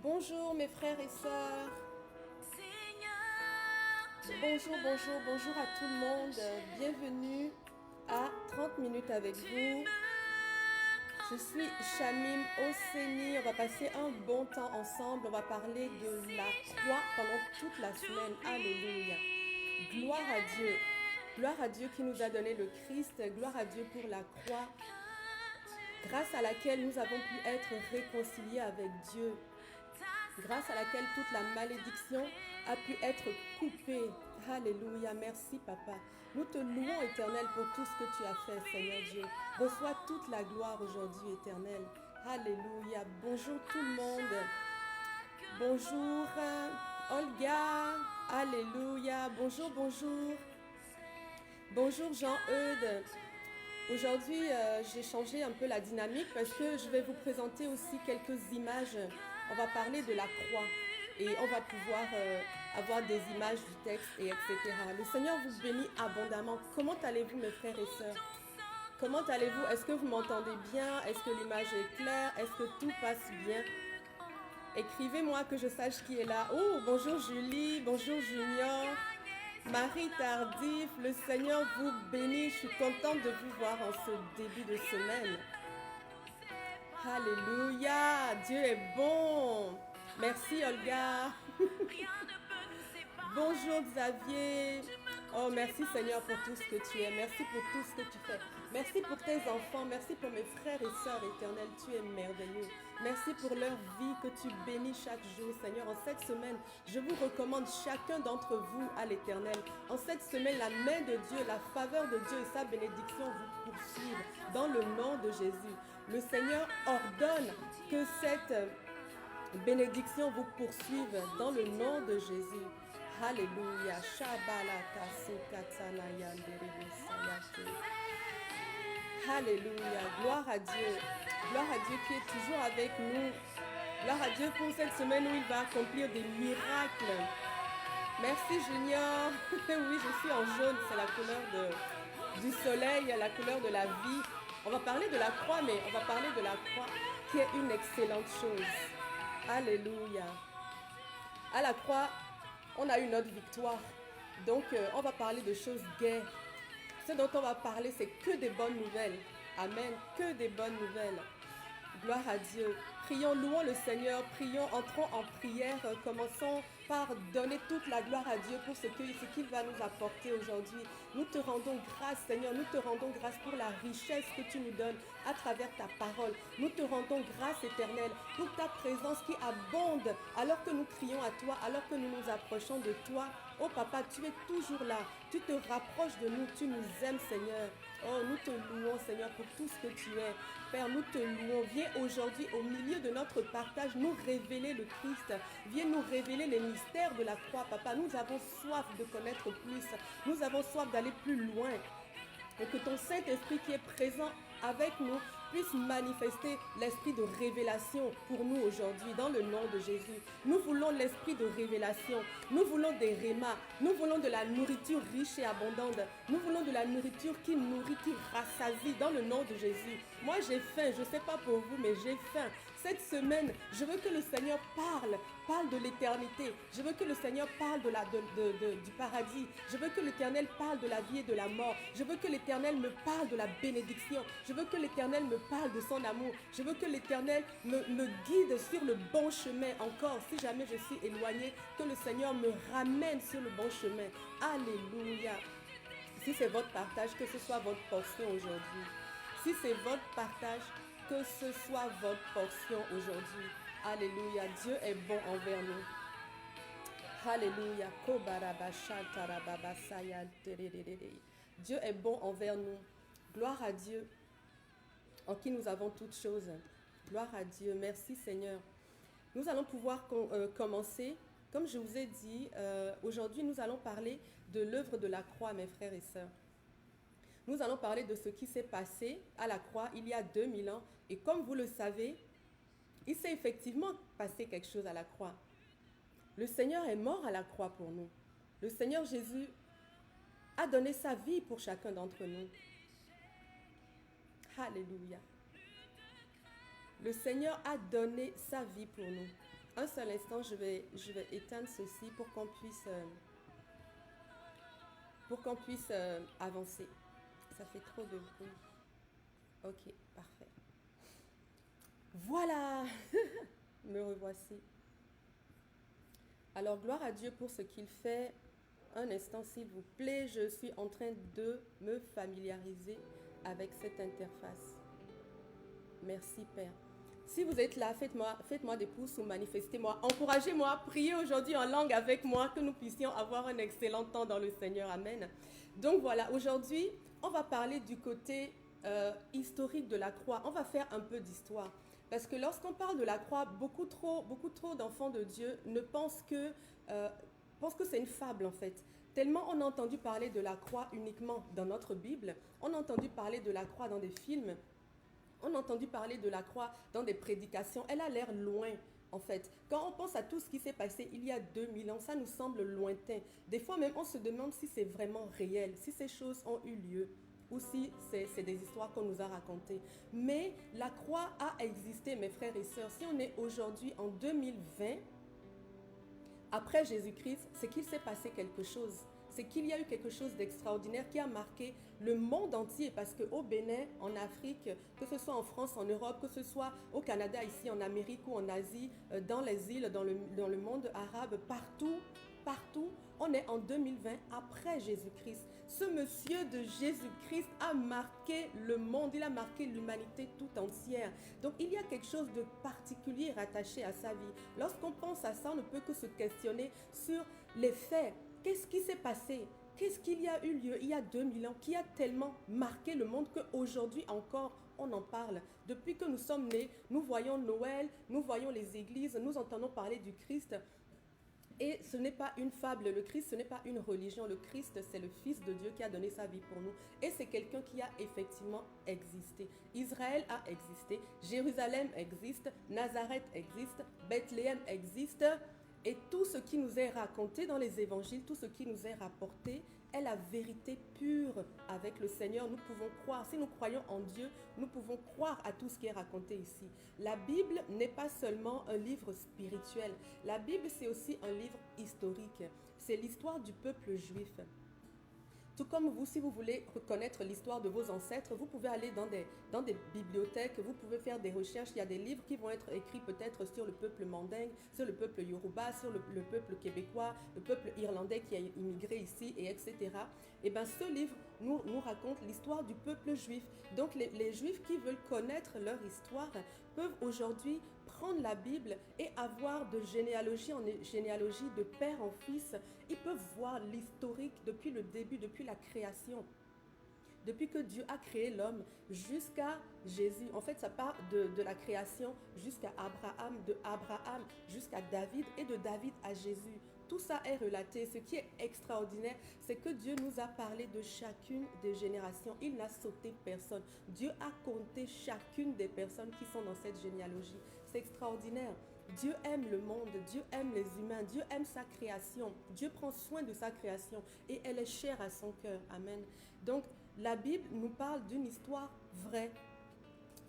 Bonjour mes frères et sœurs. Bonjour, bonjour, bonjour à tout le monde. Bienvenue à 30 minutes avec vous. Je suis Shamim Oseni. On va passer un bon temps ensemble. On va parler de la croix pendant toute la semaine. Alléluia. Gloire à Dieu. Gloire à Dieu qui nous a donné le Christ. Gloire à Dieu pour la croix, grâce à laquelle nous avons pu être réconciliés avec Dieu, grâce à laquelle toute la malédiction a pu être coupée. Alléluia, merci Papa. Nous te louons, Éternel, pour tout ce que tu as fait, Seigneur Dieu. Reçois toute la gloire aujourd'hui, Éternel. Alléluia. Bonjour tout le monde. Bonjour Olga. Alléluia. Bonjour, bonjour. Bonjour Jean-Eudes. Aujourd'hui, j'ai changé un peu la dynamique parce que je vais vous présenter aussi quelques images. On va parler de la croix et on va pouvoir avoir des images du texte et etc. Le Seigneur vous bénit abondamment. Comment allez-vous mes frères et sœurs? Comment allez-vous? Est-ce que vous m'entendez bien? Est-ce que l'image est claire? Est-ce que tout passe bien? Écrivez-moi que je sache qui est là. Oh, bonjour Julie, bonjour Junior. Marie Tardif, le Seigneur vous bénit. Je suis contente de vous voir en ce début de semaine. Alléluia, Dieu est bon. Merci Olga. Bonjour Xavier. Oh, merci Seigneur pour tout ce que tu es. Merci pour tout ce que tu fais. Merci pour tes enfants. Merci pour mes frères et sœurs éternels. Tu es merveilleux. Merci pour leur vie que tu bénis chaque jour, Seigneur. En cette semaine, je vous recommande chacun d'entre vous à l'Éternel. En cette semaine, la main de Dieu, la faveur de Dieu et sa bénédiction vous poursuivent dans le nom de Jésus. Le Seigneur ordonne que cette bénédiction vous poursuive dans le nom de Jésus. Alléluia. Alléluia. Gloire à Dieu. Gloire à Dieu qui est toujours avec nous. Gloire à Dieu pour cette semaine où il va accomplir des miracles. Merci Junior. Oui, je suis en jaune. C'est la couleur du soleil, la couleur de la vie. On va parler de la croix, mais on va parler de la croix qui est une excellente chose. Alléluia. À la croix, on a eu notre victoire. Donc, on va parler de choses gaies. Ce dont on va parler, c'est que des bonnes nouvelles. Amen. Que des bonnes nouvelles. Gloire à Dieu. Prions, louons le Seigneur. Prions, entrons en prière. Commençons par donner toute la gloire à Dieu pour ce qu'il va nous apporter aujourd'hui. Nous te rendons grâce, Seigneur. Nous te rendons grâce pour la richesse que tu nous donnes à travers ta parole. Nous te rendons grâce, Éternel, pour ta présence qui abonde alors que nous crions à toi, alors que nous nous approchons de toi. Oh Papa, tu es toujours là. Tu te rapproches de nous. Tu nous aimes, Seigneur. Oh, nous te louons, Seigneur, pour tout ce que tu es. Père, nous te louons. Viens aujourd'hui, au milieu de notre partage, nous révéler le Christ. Viens nous révéler les mystères de la croix, Papa. Nous avons soif de connaître plus. Nous avons soif d'aller plus loin. Et que ton Saint-Esprit qui est présent avec nous puisse manifester l'esprit de révélation pour nous aujourd'hui, dans le nom de Jésus. Nous voulons l'esprit de révélation. Nous voulons des rémas. Nous voulons de la nourriture riche et abondante. Nous voulons de la nourriture qui nourrit, qui rassasie, dans le nom de Jésus. Moi, j'ai faim. Je ne sais pas pour vous, mais j'ai faim. Cette semaine, je veux que le Seigneur parle de l'éternité. Je veux que le Seigneur parle du paradis. Je veux que l'Éternel parle de la vie et de la mort. Je veux que l'Éternel me parle de la bénédiction. Je veux que l'Éternel me parle de son amour. Je veux que l'Éternel me guide sur le bon chemin encore. Si jamais je suis éloigné, que le Seigneur me ramène sur le bon chemin. Alléluia. Si c'est votre partage, que ce soit votre portion aujourd'hui. Si c'est votre partage, que ce soit votre portion aujourd'hui. Alléluia. Dieu est bon envers nous. Alléluia. Dieu est bon envers nous. Gloire à Dieu, en qui nous avons toutes choses. Gloire à Dieu. Merci Seigneur. Nous allons pouvoir commencer. Comme je vous ai dit, aujourd'hui nous allons parler de l'œuvre de la croix, mes frères et sœurs. Nous allons parler de ce qui s'est passé à la croix il y a 2000 ans. Et comme vous le savez, il s'est effectivement passé quelque chose à la croix. Le Seigneur est mort à la croix pour nous. Le Seigneur Jésus a donné sa vie pour chacun d'entre nous. Alléluia. Le Seigneur a donné sa vie pour nous. un seul instant, je vais éteindre ceci pour qu'on puisse avancer. Ça fait trop de bruit. Ok, parfait. Voilà, me revoici. Alors, gloire à Dieu pour ce qu'il fait. Un instant, s'il vous plaît, je suis en train de me familiariser avec cette interface. Merci, Père. Si vous êtes là, faites-moi des pouces ou manifestez-moi. Encouragez-moi, priez aujourd'hui en langue avec moi, que nous puissions avoir un excellent temps dans le Seigneur. Amen. Donc voilà, aujourd'hui, on va parler du côté historique de la croix. On va faire un peu d'histoire. Parce que lorsqu'on parle de la croix, beaucoup trop d'enfants de Dieu ne pensent que c'est une fable en fait. Tellement on a entendu parler de la croix uniquement dans notre Bible, on a entendu parler de la croix dans des films, on a entendu parler de la croix dans des prédications. Elle a l'air loin, en fait. Quand on pense à tout ce qui s'est passé il y a 2000 ans, ça nous semble lointain. Des fois même, on se demande si c'est vraiment réel, si ces choses ont eu lieu ou si c'est des histoires qu'on nous a racontées. Mais la croix a existé, mes frères et sœurs. Si on est aujourd'hui en 2020, après Jésus-Christ, c'est qu'il s'est passé quelque chose. C'est qu'il y a eu quelque chose d'extraordinaire qui a marqué le monde entier, parce qu'au Bénin, en Afrique, que ce soit en France, en Europe, que ce soit au Canada, ici en Amérique ou en Asie, dans les îles, dans le monde arabe, partout, on est en 2020 après Jésus-Christ. Ce monsieur de Jésus-Christ a marqué le monde, il a marqué l'humanité tout entière. Donc il y a quelque chose de particulier rattaché à sa vie. Lorsqu'on pense à ça, on ne peut que se questionner sur les faits. Qu'est-ce qui s'est passé? Qu'est-ce qu'il y a eu lieu il y a 2000 ans qui a tellement marqué le monde qu'aujourd'hui encore on en parle? Depuis que nous sommes nés, nous voyons Noël, nous voyons les églises, nous entendons parler du Christ. Et ce n'est pas une fable, le Christ, ce n'est pas une religion. Le Christ, c'est le Fils de Dieu qui a donné sa vie pour nous. Et c'est quelqu'un qui a effectivement existé. Israël a existé, Jérusalem existe, Nazareth existe, Bethléem existe. Et tout ce qui nous est raconté dans les évangiles, tout ce qui nous est rapporté, est la vérité pure avec le Seigneur. Nous pouvons croire, si nous croyons en Dieu, nous pouvons croire à tout ce qui est raconté ici. La Bible n'est pas seulement un livre spirituel. La Bible, c'est aussi un livre historique. C'est l'histoire du peuple juif. Tout comme vous, si vous voulez reconnaître l'histoire de vos ancêtres, vous pouvez aller dans des bibliothèques, vous pouvez faire des recherches. Il y a des livres qui vont être écrits peut-être sur le peuple mandingue, sur le peuple yoruba, sur le peuple québécois, le peuple irlandais qui a immigré ici, et etc. Et bien ce livre nous raconte l'histoire du peuple juif. Donc les juifs qui veulent connaître leur histoire peuvent aujourd'hui prendre la Bible et avoir de généalogie en généalogie, de père en fils. Ils peuvent voir l'historique depuis le début, depuis la création. Depuis que Dieu a créé l'homme jusqu'à Jésus. En fait, ça part de la création jusqu'à Abraham, de Abraham jusqu'à David et de David à Jésus. Tout ça est relaté. Ce qui est extraordinaire, c'est que Dieu nous a parlé de chacune des générations. Il n'a sauté personne. Dieu a compté chacune des personnes qui sont dans cette généalogie. C'est extraordinaire. Dieu aime le monde, Dieu aime les humains, Dieu aime sa création. Dieu prend soin de sa création et elle est chère à son cœur. Amen. Donc, la Bible nous parle d'une histoire vraie.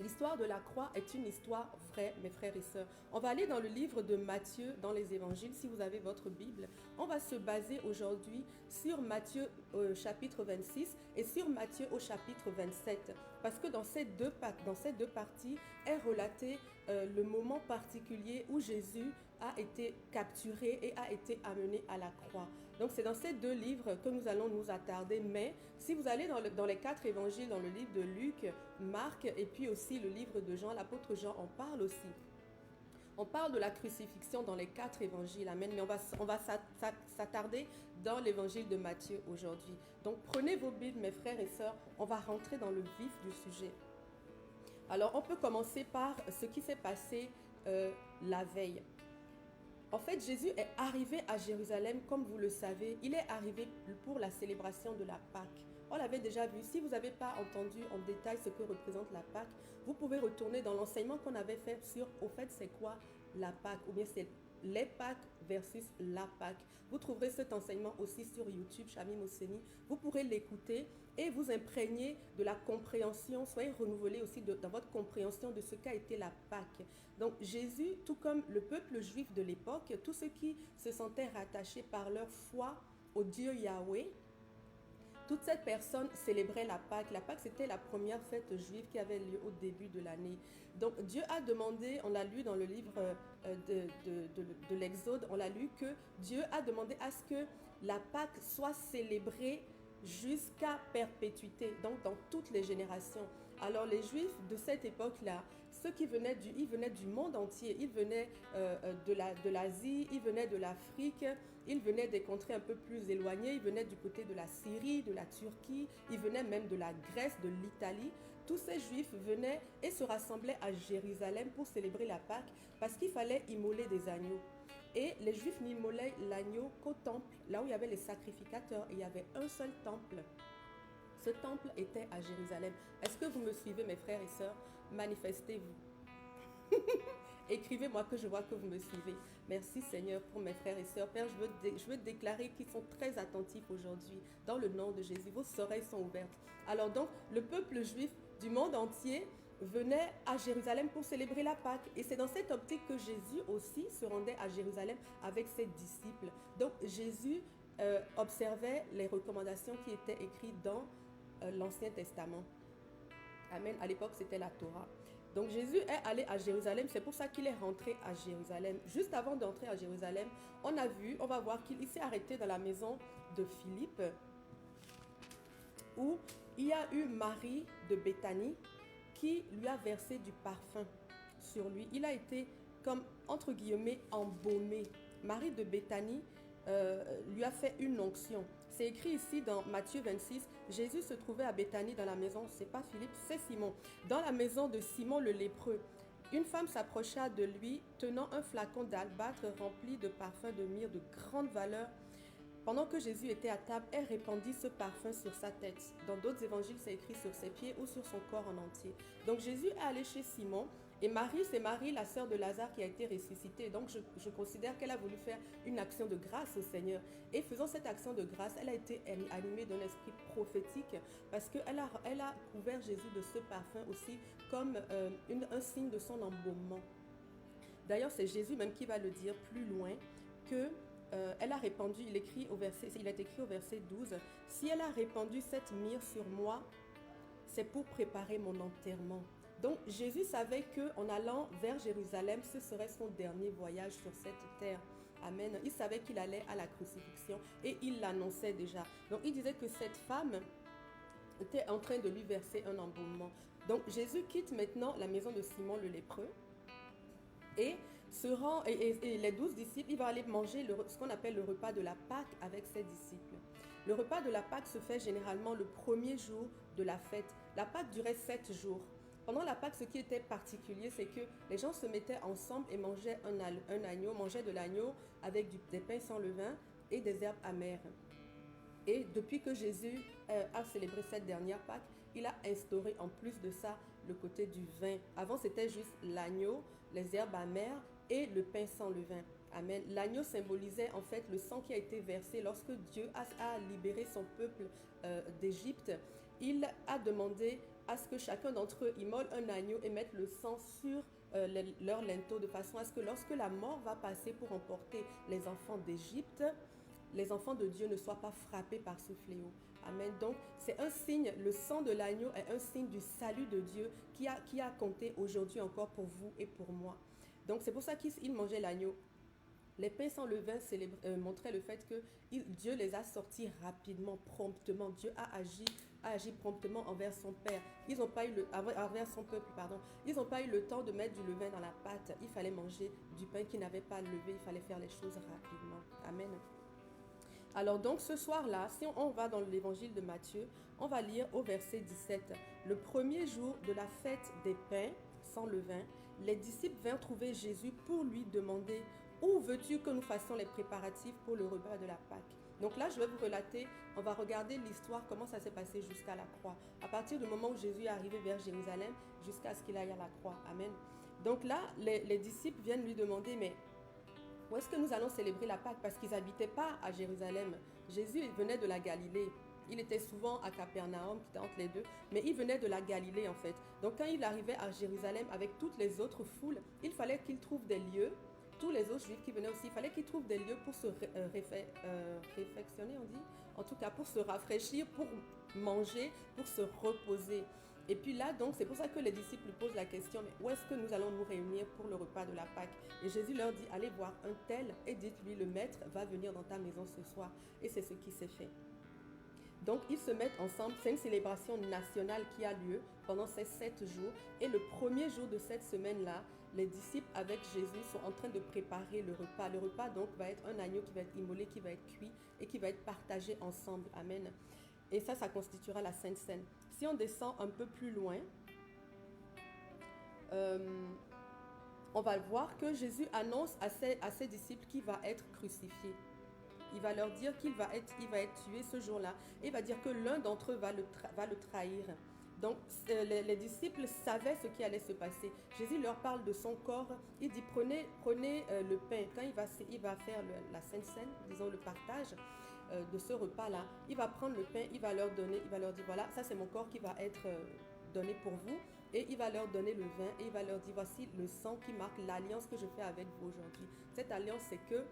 L'histoire de la croix est une histoire vraie, mes frères et sœurs. On va aller dans le livre de Matthieu, dans les évangiles, si vous avez votre Bible. On va se baser aujourd'hui sur Matthieu chapitre 26 et sur Matthieu au chapitre 27. Parce que dans ces deux parties est relaté le moment particulier où Jésus a été capturé et a été amené à la croix. Donc c'est dans ces deux livres que nous allons nous attarder. Mais si vous allez dans les 4 évangiles, dans le livre de Luc, Marc et puis aussi le livre de Jean, l'apôtre Jean en parle aussi. On parle de la crucifixion dans les 4 évangiles, amen, mais on va s'attarder dans l'évangile de Matthieu aujourd'hui. Donc prenez vos Bibles, mes frères et sœurs, on va rentrer dans le vif du sujet. Alors on peut commencer par ce qui s'est passé la veille. En fait, Jésus est arrivé à Jérusalem, comme vous le savez. Il est arrivé pour la célébration de la Pâque. On l'avait déjà vu. Si vous n'avez pas entendu en détail ce que représente la Pâque, vous pouvez retourner dans l'enseignement qu'on avait fait sur, au fait, c'est quoi la Pâque? Ou bien c'est les Pâques versus la Pâque. Vous trouverez cet enseignement aussi sur YouTube, Shamim Oseni. Vous pourrez l'écouter et vous imprégner de la compréhension, soyez renouvelés aussi dans votre compréhension de ce qu'a été la Pâque. Donc Jésus, tout comme le peuple juif de l'époque, tous ceux qui se sentaient rattachés par leur foi au Dieu Yahweh, toutes ces personnes célébraient la Pâque. La Pâque, c'était la première fête juive qui avait lieu au début de l'année. Donc Dieu a demandé, on l'a lu dans le livre de l'Exode, on l'a lu que Dieu a demandé à ce que la Pâque soit célébrée jusqu'à perpétuité, donc dans toutes les générations. Alors les Juifs de cette époque-là, ceux qui venaient du monde entier, ils venaient de l'Asie, ils venaient de l'Afrique, ils venaient des contrées un peu plus éloignées, ils venaient du côté de la Syrie, de la Turquie, ils venaient même de la Grèce, de l'Italie. Tous ces Juifs venaient et se rassemblaient à Jérusalem pour célébrer la Pâque parce qu'il fallait immoler des agneaux. Et les Juifs n'immolaient l'agneau qu'au temple, là où il y avait les sacrificateurs, et il y avait un seul temple. Ce temple était à Jérusalem. Est-ce que vous me suivez, mes frères et sœurs? Manifestez-vous. Écrivez-moi que je vois que vous me suivez. Merci Seigneur pour mes frères et sœurs. Père, je veux déclarer qu'ils sont très attentifs aujourd'hui. Dans le nom de Jésus, vos oreilles sont ouvertes. Alors donc, le peuple juif du monde entier venait à Jérusalem pour célébrer la Pâque. Et c'est dans cette optique que Jésus aussi se rendait à Jérusalem avec ses disciples. Donc Jésus observait les recommandations qui étaient écrites dans l'Ancien Testament. Amen. À l'époque, c'était la Torah. Donc Jésus est allé à Jérusalem, c'est pour ça qu'il est rentré à Jérusalem. Juste avant d'entrer à Jérusalem, on va voir qu'il s'est arrêté dans la maison de Philippe, où il y a eu Marie de Béthanie qui lui a versé du parfum sur lui. Il a été comme, entre guillemets, embaumé. Marie de Béthanie lui a fait une onction. C'est écrit ici dans Matthieu 26, Jésus se trouvait à Béthanie dans la maison, c'est pas Philippe, c'est Simon, dans la maison de Simon le lépreux. Une femme s'approcha de lui, tenant un flacon d'albâtre rempli de parfum de myrrhe de grande valeur. Pendant que Jésus était à table, elle répandit ce parfum sur sa tête. Dans d'autres évangiles, c'est écrit sur ses pieds ou sur son corps en entier. Donc Jésus est allé chez Simon. Et Marie, c'est Marie, la sœur de Lazare, qui a été ressuscitée. Donc je considère qu'elle a voulu faire une action de grâce au Seigneur. Et faisant cette action de grâce, elle a été animée d'un esprit prophétique parce qu'elle a couvert Jésus de ce parfum aussi comme un signe de son embaumement. D'ailleurs, c'est Jésus même qui va le dire plus loin que elle a répandu, il est écrit au verset 12, « Si elle a répandu cette myrrhe sur moi, c'est pour préparer mon enterrement. » Donc Jésus savait qu'en allant vers Jérusalem, ce serait son dernier voyage sur cette terre. Amen. Il savait qu'il allait à la crucifixion et il l'annonçait déjà. Donc il disait que cette femme était en train de lui verser un embaumement. Donc Jésus quitte maintenant la maison de Simon le lépreux et les 12 disciples, il va aller manger ce qu'on appelle le repas de la Pâque avec ses disciples. Le repas de la Pâque se fait généralement le premier jour de la fête. La Pâque durait 7 jours. Pendant la Pâque, ce qui était particulier, c'est que les gens se mettaient ensemble et mangeaient un agneau, mangeaient de l'agneau avec des pains sans levain et des herbes amères. Et depuis que Jésus a célébré cette dernière Pâque, il a instauré en plus de ça le côté du vin. Avant, c'était juste l'agneau, les herbes amères et le pain sans levain. Amen. L'agneau symbolisait en fait le sang qui a été versé lorsque Dieu a libéré son peuple d'Égypte. Il a demandé à ce que chacun d'entre eux immole un agneau et mette le sang sur leur linteau de façon à ce que lorsque la mort va passer pour emporter les enfants d'Égypte, les enfants de Dieu ne soient pas frappés par ce fléau. Amen. Donc, c'est un signe, le sang de l'agneau est un signe du salut de Dieu qui a compté aujourd'hui encore pour vous et pour moi. Donc, c'est pour ça qu'ils mangeaient l'agneau. Les pains sans levain montraient le fait que Dieu les a sortis rapidement, promptement. Dieu a agi promptement envers son père. Envers son peuple, pardon. Ils n'ont pas eu le temps de mettre du levain dans la pâte. Il fallait manger du pain qui n'avait pas levé. Il fallait faire les choses rapidement. Amen. Alors donc ce soir-là, si on va dans l'évangile de Matthieu, on va lire au verset 17. Le premier jour de la fête des pains sans levain, les disciples vinrent trouver Jésus pour lui demander « Où veux-tu que nous fassions les préparatifs pour le repas de la Pâque ?» Donc là, je vais vous relater, on va regarder l'histoire, comment ça s'est passé jusqu'à la croix. À partir du moment où Jésus est arrivé vers Jérusalem, jusqu'à ce qu'il aille à la croix. Amen. Donc là, les disciples viennent lui demander « Mais Où est-ce que nous allons célébrer la Pâque? Parce qu'ils n'habitaient pas à Jérusalem. Jésus venait de la Galilée. Il était souvent à Capernaum, qui était entre les deux, mais il venait de la Galilée en fait. Donc quand il arrivait à Jérusalem avec toutes les autres foules, il fallait qu'il trouve des lieux. Tous les autres juifs qui venaient aussi, il fallait qu'ils trouvent des lieux pour se réfectionner, on dit. En tout cas, pour se rafraîchir, pour manger, pour se reposer. Et puis là, donc, c'est pour ça que les disciples posent la question, mais où est-ce que nous allons nous réunir pour le repas de la Pâque? Et Jésus leur dit, allez voir un tel et dites-lui, le maître va venir dans ta maison ce soir. Et c'est ce qui s'est fait. Donc, ils se mettent ensemble. C'est une célébration nationale qui a lieu pendant ces 7 jours. Et le premier jour de cette semaine-là, les disciples avec Jésus sont en train de préparer le repas. Le repas, donc, va être un agneau qui va être immolé, qui va être cuit et qui va être partagé ensemble. Amen. Et ça constituera la Sainte Seine. Si on descend un peu plus loin, on va voir que Jésus annonce à ses disciples qu'il va être crucifié. Il va leur dire qu'il va être tué ce jour-là. Et il va dire que l'un d'entre eux va le trahir. Donc, les disciples savaient ce qui allait se passer. Jésus leur parle de son corps. Il dit, prenez le pain. Quand il va faire la Sainte Seine, disons le partage de ce repas-là, il va prendre le pain, il va leur donner, il va leur dire, voilà, ça c'est mon corps qui va être donné pour vous. Et il va leur donner le vin et il va leur dire, voici le sang qui marque l'alliance que je fais avec vous aujourd'hui. Cette alliance, c'est que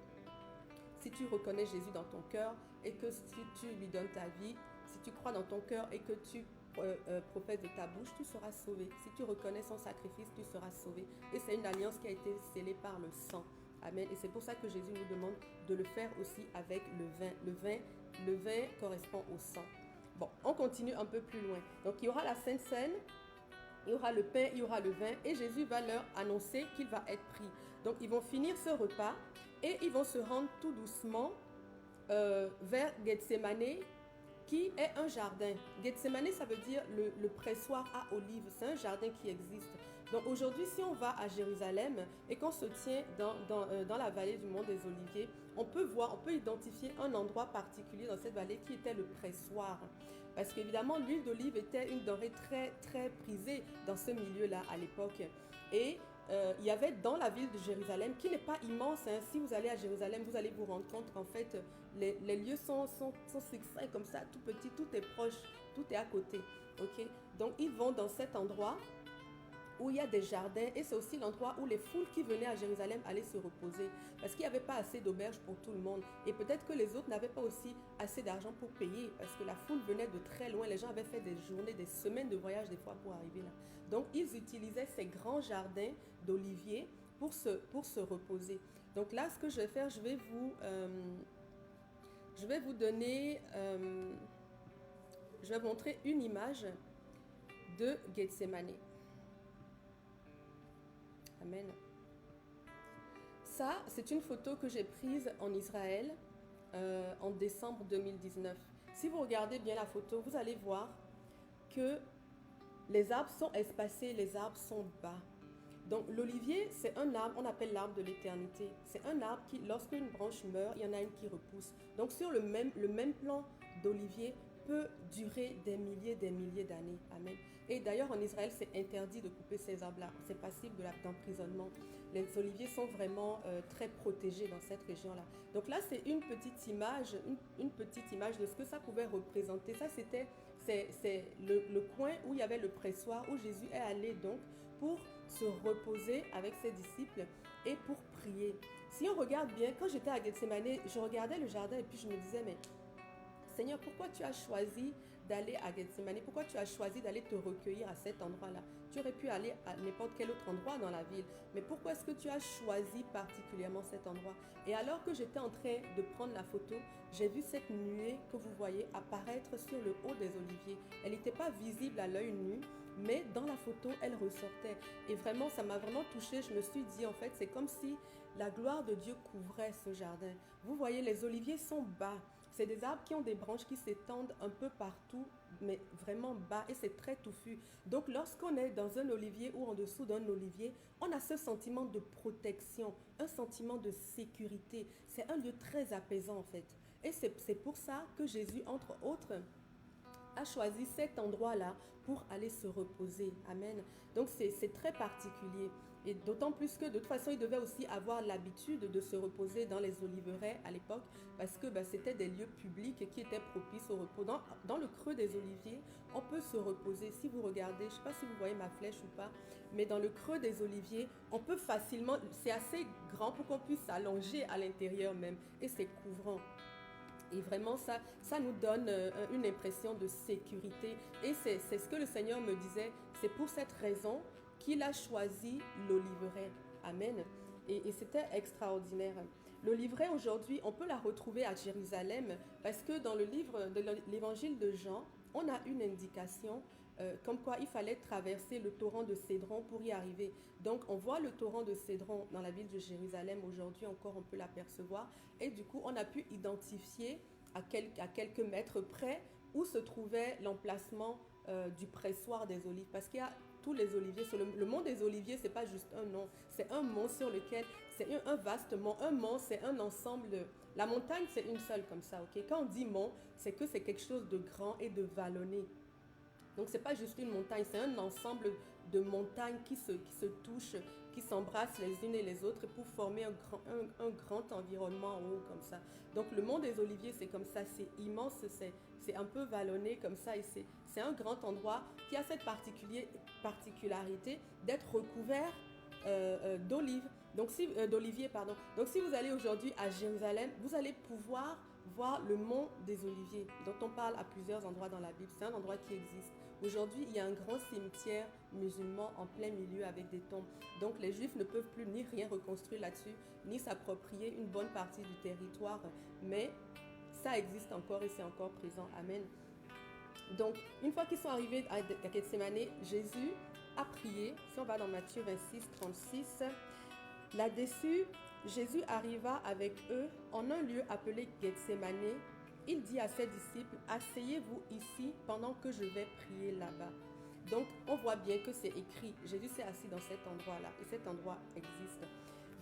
si tu reconnais Jésus dans ton cœur et que si tu lui donnes ta vie, si tu crois dans ton cœur et que tu profètes de ta bouche, tu seras sauvé. Si tu reconnais son sacrifice, tu seras sauvé. Et c'est une alliance qui a été scellée par le sang. Amen. Et c'est pour ça que Jésus nous demande de le faire aussi avec le vin. Le vin correspond au sang. Bon, on continue un peu plus loin. Donc, il y aura la Sainte Seine, il y aura le pain, il y aura le vin. Et Jésus va leur annoncer qu'il va être pris. Donc, ils vont finir ce repas et ils vont se rendre tout doucement vers Gethsémané, qui est un jardin. Gethsémané, ça veut dire le pressoir à olives. C'est un jardin qui existe. Donc aujourd'hui, si on va à Jérusalem et qu'on se tient dans la vallée du mont des Oliviers, on peut identifier un endroit particulier dans cette vallée qui était le pressoir. Parce qu'évidemment, l'huile d'olive était une denrée très, très prisée dans ce milieu-là à l'époque. Et il y avait dans la ville de Jérusalem, qui n'est pas immense, hein. Si vous allez à Jérusalem, vous allez vous rendre compte qu'en fait, les lieux sont succincts comme ça, tout petit, tout est proche, tout est à côté. Okay? Donc, ils vont dans cet endroit où il y a des jardins et c'est aussi l'endroit où les foules qui venaient à Jérusalem allaient se reposer parce qu'il n'y avait pas assez d'auberges pour tout le monde et peut-être que les autres n'avaient pas aussi assez d'argent pour payer parce que la foule venait de très loin, les gens avaient fait des journées, des semaines de voyage des fois pour arriver là. Donc ils utilisaient ces grands jardins d'oliviers pour se reposer. Donc là, ce que je vais faire, je vais vous donner, je vais vous montrer une image de Gethsémané. Amen. Ça, c'est une photo que j'ai prise en Israël en décembre 2019. Si vous regardez bien la photo, vous allez voir que les arbres sont espacés, les arbres sont bas. Donc l'olivier, c'est un arbre, on appelle l'arbre de l'éternité. C'est un arbre qui, lorsqu'une branche meurt, il y en a une qui repousse. Donc sur le même plan d'olivier peut durer des milliers d'années. Amen. Et d'ailleurs, en Israël, c'est interdit de couper ces arbres-là. C'est passible d'emprisonnement. Les oliviers sont vraiment très protégés dans cette région-là. Donc là, c'est une petite image de ce que ça pouvait représenter. Ça, c'est le coin où il y avait le pressoir, où Jésus est allé donc pour se reposer avec ses disciples et pour prier. Si on regarde bien, quand j'étais à Gethsémané, je regardais le jardin et puis je me disais, mais Seigneur, pourquoi tu as choisi d'aller à Gethsémané? Pourquoi tu as choisi d'aller te recueillir à cet endroit-là? Tu aurais pu aller à n'importe quel autre endroit dans la ville. Mais pourquoi est-ce que tu as choisi particulièrement cet endroit? Et alors que j'étais en train de prendre la photo, j'ai vu cette nuée que vous voyez apparaître sur le haut des oliviers. Elle n'était pas visible à l'œil nu, mais dans la photo, elle ressortait. Et vraiment, ça m'a vraiment touchée. Je me suis dit, en fait, c'est comme si la gloire de Dieu couvrait ce jardin. Vous voyez, les oliviers sont bas. C'est des arbres qui ont des branches qui s'étendent un peu partout, mais vraiment bas et c'est très touffu. Donc lorsqu'on est dans un olivier ou en dessous d'un olivier, on a ce sentiment de protection, un sentiment de sécurité. C'est un lieu très apaisant en fait. Et c'est pour ça que Jésus, entre autres, a choisi cet endroit-là pour aller se reposer. Amen. Donc c'est très particulier. Et d'autant plus que de toute façon, ils devaient aussi avoir l'habitude de se reposer dans les oliveraies à l'époque parce que c'était des lieux publics qui étaient propices au repos. Dans le creux des oliviers, on peut se reposer. Si vous regardez, je ne sais pas si vous voyez ma flèche ou pas, mais dans le creux des oliviers, on peut facilement, c'est assez grand pour qu'on puisse s'allonger à l'intérieur même et c'est couvrant. Et vraiment, ça nous donne une impression de sécurité. Et c'est ce que le Seigneur me disait. C'est pour cette raison qu'il a choisi l'oliveraie. Amen. Et c'était extraordinaire. L'oliveraie, aujourd'hui, on peut la retrouver à Jérusalem parce que dans le livre de l'évangile de Jean, on a une indication comme quoi il fallait traverser le torrent de Cédron pour y arriver. Donc, on voit le torrent de Cédron dans la ville de Jérusalem. Aujourd'hui encore, on peut l'apercevoir. Et du coup, on a pu identifier à quelques mètres près où se trouvait l'emplacement du pressoir des olives. Parce qu'il y a tous les oliviers. Le mont des oliviers, ce n'est pas juste un nom. C'est un mont sur lequel, c'est un vaste mont. Un mont, c'est un ensemble. La montagne, c'est une seule comme ça. Okay? Quand on dit mont, c'est que c'est quelque chose de grand et de vallonné. Donc, ce n'est pas juste une montagne, c'est un ensemble de montagnes qui se touchent, qui s'embrassent les unes et les autres pour former un grand environnement en haut comme ça. Donc, le mont des Oliviers, c'est comme ça, c'est immense, c'est un peu vallonné comme ça et c'est un grand endroit qui a cette particularité d'être recouvert d'olives. Donc, d'oliviers, pardon. Donc, si vous allez aujourd'hui à Jérusalem, vous allez pouvoir voir le mont des Oliviers, dont on parle à plusieurs endroits dans la Bible. C'est un endroit qui existe. Aujourd'hui, il y a un grand cimetière musulman en plein milieu avec des tombes. Donc, les Juifs ne peuvent plus ni rien reconstruire là-dessus, ni s'approprier une bonne partie du territoire. Mais ça existe encore et c'est encore présent. Amen. Donc, une fois qu'ils sont arrivés à Gethsémane, Jésus a prié. Si on va dans Matthieu 26, 36, là-dessus, Jésus arriva avec eux en un lieu appelé Gethsémane. Il dit à ses disciples, asseyez-vous ici pendant que je vais prier là-bas. Donc, on voit bien que c'est écrit. Jésus s'est assis dans cet endroit-là et cet endroit existe.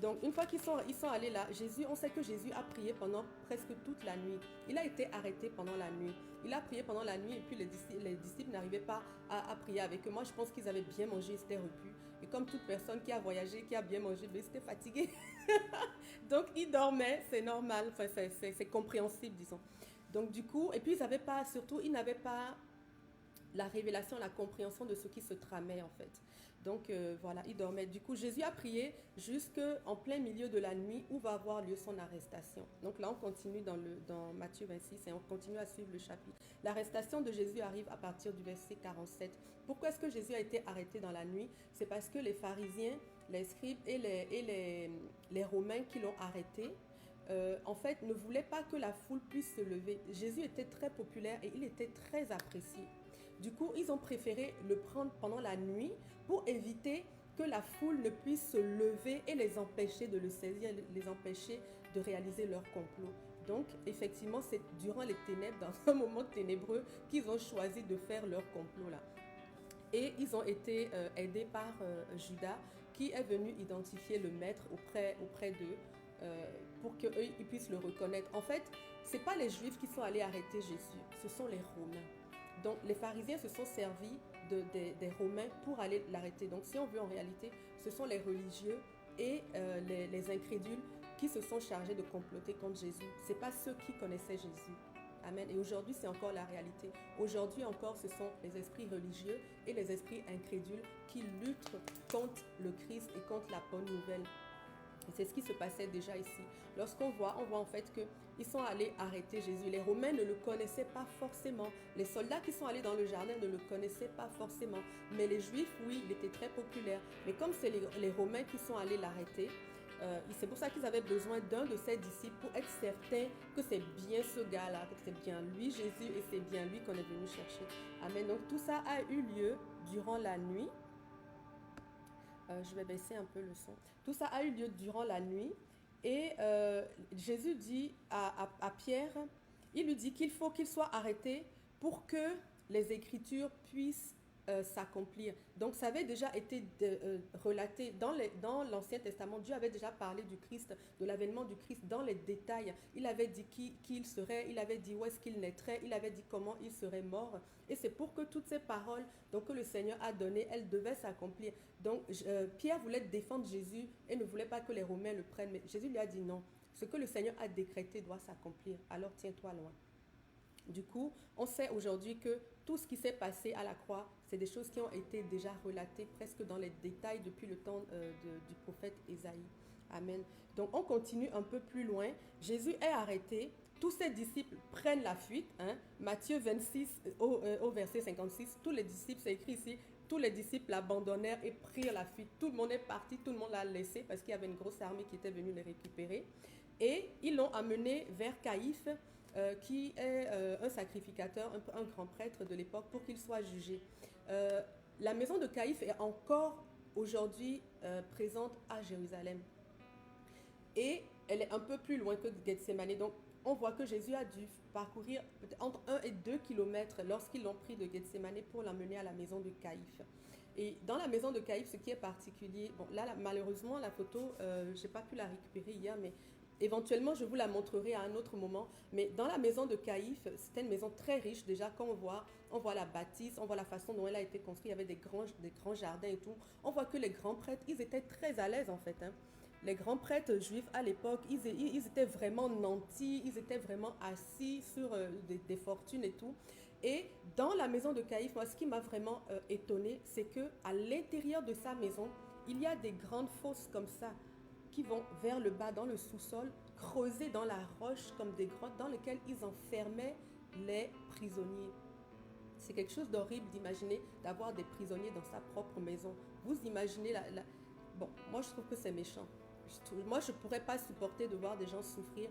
Donc, une fois qu'ils sont allés là, on sait que Jésus a prié pendant presque toute la nuit. Il a été arrêté pendant la nuit. Il a prié pendant la nuit et puis les disciples n'arrivaient pas à prier avec eux. Moi, je pense qu'ils avaient bien mangé, ils étaient repus. Et comme toute personne qui a voyagé, qui a bien mangé, ils étaient fatigués. Donc, ils dormaient, c'est normal, enfin, c'est compréhensible, disons. Donc, du coup, et puis ils n'avaient pas la révélation, la compréhension de ce qui se tramait en fait. Donc voilà, il dormait. Du coup, Jésus a prié jusqu'en plein milieu de la nuit où va avoir lieu son arrestation. Donc là, on continue dans Matthieu 26 et on continue à suivre le chapitre. L'arrestation de Jésus arrive à partir du verset 47. Pourquoi est-ce que Jésus a été arrêté dans la nuit? C'est parce que les pharisiens, les scribes et les Romains qui l'ont arrêté, en fait, ne voulaient pas que la foule puisse se lever. Jésus était très populaire et il était très apprécié. Du coup, ils ont préféré le prendre pendant la nuit pour éviter que la foule ne puisse se lever et les empêcher de le saisir, les empêcher de réaliser leur complot. Donc, effectivement, c'est durant les ténèbres, dans un moment ténébreux, qu'ils ont choisi de faire leur complot là. Et ils ont été aidés par Judas, qui est venu identifier le maître auprès d'eux pour qu'eux ils puissent le reconnaître. En fait, ce n'est pas les Juifs qui sont allés arrêter Jésus, ce sont les Romains. Donc, les pharisiens se sont servis des Romains pour aller l'arrêter. Donc, si on veut en réalité, ce sont les religieux et les incrédules qui se sont chargés de comploter contre Jésus. Ce n'est pas ceux qui connaissaient Jésus. Amen. Et aujourd'hui, c'est encore la réalité. Aujourd'hui encore, ce sont les esprits religieux et les esprits incrédules qui luttent contre le Christ et contre la bonne nouvelle. Et c'est ce qui se passait déjà ici. Lorsqu'on voit, on voit en fait qu'ils sont allés arrêter Jésus. Les Romains ne le connaissaient pas forcément. Les soldats qui sont allés dans le jardin ne le connaissaient pas forcément. Mais les Juifs, oui, il était très populaire. Mais comme c'est les Romains qui sont allés l'arrêter, c'est pour ça qu'ils avaient besoin d'un de ses disciples pour être certains que c'est bien ce gars-là, que c'est bien lui, Jésus, et c'est bien lui qu'on est venu chercher. Amen. Donc tout ça a eu lieu durant la nuit. Je vais baisser un peu le son. Tout ça a eu lieu durant la nuit. Et Jésus dit à Pierre, il lui dit qu'il faut qu'il soit arrêté pour que les Écritures puissent s'accomplir. Donc ça avait déjà été relaté dans l'Ancien Testament. Dieu avait déjà parlé du Christ, de l'avènement du Christ dans les détails. Il avait dit qui il serait, il avait dit où est-ce qu'il naîtrait, il avait dit comment il serait mort. Et c'est pour que toutes ces paroles donc, que le Seigneur a données, elles devaient s'accomplir. Donc Pierre voulait défendre Jésus et ne voulait pas que les Romains le prennent. Mais Jésus lui a dit non. Ce que le Seigneur a décrété doit s'accomplir. Alors tiens-toi loin. Du coup, on sait aujourd'hui que tout ce qui s'est passé à la croix, c'est des choses qui ont été déjà relatées presque dans les détails depuis le temps du prophète Ésaïe. Amen. Donc, on continue un peu plus loin. Jésus est arrêté. Tous ses disciples prennent la fuite. Matthieu 26 au verset 56. Tous les disciples, c'est écrit ici, tous les disciples l'abandonnèrent et prirent la fuite. Tout le monde est parti, tout le monde l'a laissé parce qu'il y avait une grosse armée qui était venue les récupérer. Et ils l'ont amené vers Caïphe, qui est un sacrificateur, un grand prêtre de l'époque, pour qu'il soit jugé. La maison de Caïphe est encore aujourd'hui présente à Jérusalem. Et elle est un peu plus loin que Gethsémani. Donc, on voit que Jésus a dû parcourir entre 1 et 2 kilomètres lorsqu'ils l'ont pris de Gethsémani pour l'emmener à la maison de Caïphe. Et dans la maison de Caïphe, ce qui est particulier, bon, là, malheureusement, la photo, je n'ai pas pu la récupérer hier, mais éventuellement, je vous la montrerai à un autre moment. Mais dans la maison de Caïphe, c'était une maison très riche. Déjà, quand on voit la bâtisse, on voit la façon dont elle a été construite. Il y avait des grands jardins et tout. On voit que les grands prêtres, ils étaient très à l'aise en fait. Les grands prêtres juifs à l'époque, ils étaient vraiment nantis. Ils étaient vraiment assis sur des fortunes et tout. Et dans la maison de Caïphe, moi, ce qui m'a vraiment étonnée, c'est qu'à l'intérieur de sa maison, il y a des grandes fosses comme ça, qui vont vers le bas dans le sous-sol, creusés dans la roche comme des grottes dans lesquelles ils enfermaient les prisonniers. C'est quelque chose d'horrible d'imaginer d'avoir des prisonniers dans sa propre maison. Vous imaginez Bon, moi je trouve que c'est méchant. Moi je ne pourrais pas supporter de voir des gens souffrir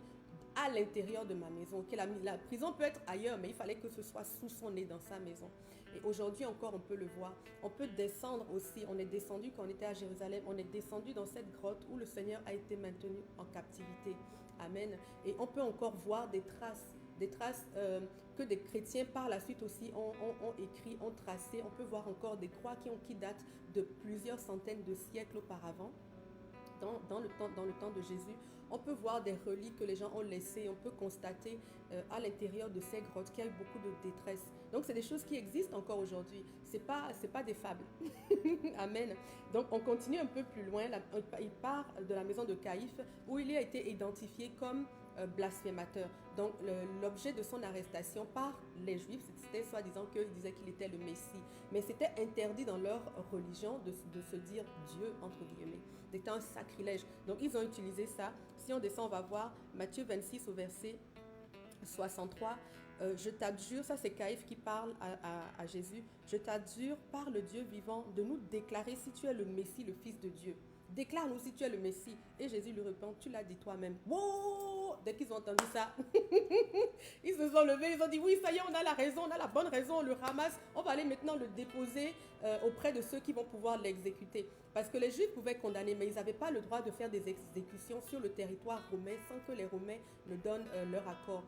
à l'intérieur de ma maison. Okay, la prison peut être ailleurs, mais il fallait que ce soit sous son nez dans sa maison. Et aujourd'hui encore, on peut le voir. On peut descendre aussi. On est descendu quand on était à Jérusalem. On est descendu dans cette grotte où le Seigneur a été maintenu en captivité. Amen. Et on peut encore voir des traces que des chrétiens par la suite aussi ont écrit, ont tracé. On peut voir encore des croix qui datent de plusieurs centaines de siècles auparavant. Dans le temps de Jésus, on peut voir des reliques que les gens ont laissées, on peut constater à l'intérieur de ces grottes qu'il y a eu beaucoup de détresse. Donc c'est des choses qui existent encore aujourd'hui, c'est pas des fables. Amen. Donc on continue un peu plus loin, il part de la maison de Caïphe où il a été identifié comme blasphémateur. Donc l'objet de son arrestation par les Juifs, c'était soi-disant qu'ils disaient qu'il était le Messie. Mais c'était interdit dans leur religion de se dire Dieu, entre guillemets. C'était un sacrilège. Donc ils ont utilisé ça. Si on descend, on va voir Matthieu 26 au verset 63. Je t'adjure, ça c'est Caïphe qui parle à Jésus. Je t'adjure par le Dieu vivant de nous déclarer si tu es le Messie, le Fils de Dieu. Déclare-nous si tu es le Messie. Et Jésus lui répond, tu l'as dit toi-même. Wow! Dès qu'ils ont entendu ça, ils se sont levés, ils ont dit, oui, ça y est, on a la raison, on a la bonne raison, on le ramasse. On va aller maintenant le déposer auprès de ceux qui vont pouvoir l'exécuter. Parce que les Juifs pouvaient condamner, mais ils n'avaient pas le droit de faire des exécutions sur le territoire romain sans que les Romains ne donnent leur accord.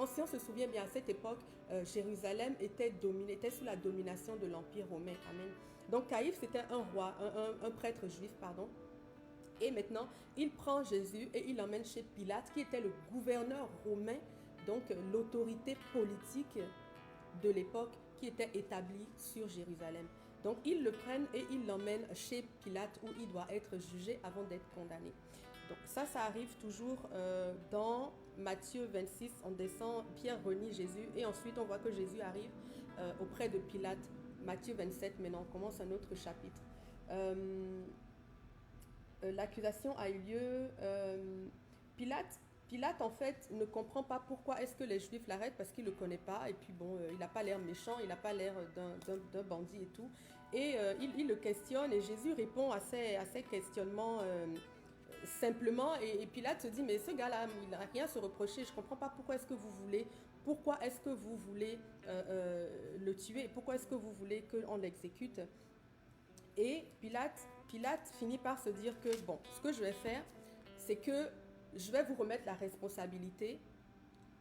Si on se souvient bien, à cette époque, Jérusalem était sous la domination de l'Empire romain. Amen. Donc Caïphe, c'était un roi, un prêtre juif, pardon. Et maintenant, il prend Jésus et il l'emmène chez Pilate, qui était le gouverneur romain, donc l'autorité politique de l'époque qui était établie sur Jérusalem. Donc ils le prennent et ils l'emmènent chez Pilate où il doit être jugé avant d'être condamné. Donc ça arrive toujours dans Matthieu 26, on descend, Pierre renie Jésus et ensuite on voit que Jésus arrive auprès de Pilate. Matthieu 27, maintenant on commence un autre chapitre. L'accusation a eu lieu. Pilate, en fait, ne comprend pas pourquoi est-ce que les Juifs l'arrêtent parce qu'il ne le connaît pas. Et puis, bon, il n'a pas l'air méchant, il n'a pas l'air d'un bandit et tout. Et il le questionne et Jésus répond à ces questionnements simplement. Et Pilate se dit, mais ce gars-là, il n'a rien à se reprocher. Je ne comprends pas pourquoi est-ce que vous voulez le tuer. Pourquoi est-ce que vous voulez qu'on l'exécute? Et Pilate finit par se dire que, bon, ce que je vais faire, c'est que je vais vous remettre la responsabilité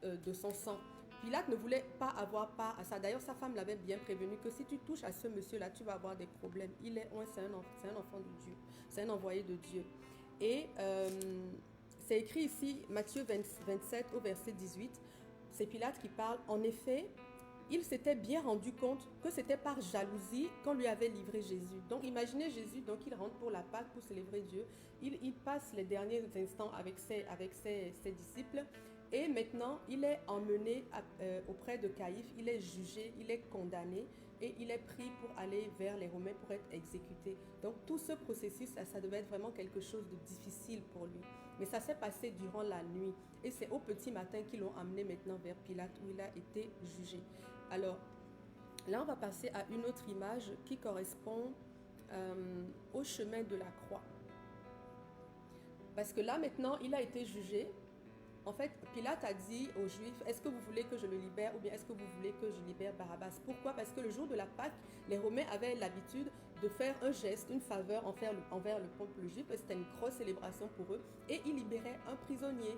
de son sang. Pilate ne voulait pas avoir part à ça. D'ailleurs, sa femme l'avait bien prévenu que si tu touches à ce monsieur-là, tu vas avoir des problèmes. C'est un enfant de Dieu. C'est un envoyé de Dieu. Et c'est écrit ici, Matthieu 27 au verset 18. C'est Pilate qui parle. En effet, il s'était bien rendu compte que c'était par jalousie qu'on lui avait livré Jésus. Donc imaginez Jésus, donc il rentre pour la Pâque, pour célébrer Dieu. Il passe les derniers instants avec ses disciples. Et maintenant, il est emmené auprès de Caïphe, il est jugé, il est condamné et il est pris pour aller vers les Romains pour être exécuté. Donc tout ce processus, ça devait être vraiment quelque chose de difficile pour lui. Mais ça s'est passé durant la nuit. Et c'est au petit matin qu'ils l'ont amené maintenant vers Pilate où il a été jugé. Alors, là on va passer à une autre image qui correspond au chemin de la croix. Parce que là maintenant, il a été jugé. En fait, Pilate a dit aux Juifs, est-ce que vous voulez que je le libère ou bien est-ce que vous voulez que je libère Barabbas? Pourquoi? Parce que le jour de la Pâque, les Romains avaient l'habitude de faire un geste, une faveur envers le peuple juif. C'était une grosse célébration pour eux. Et ils libéraient un prisonnier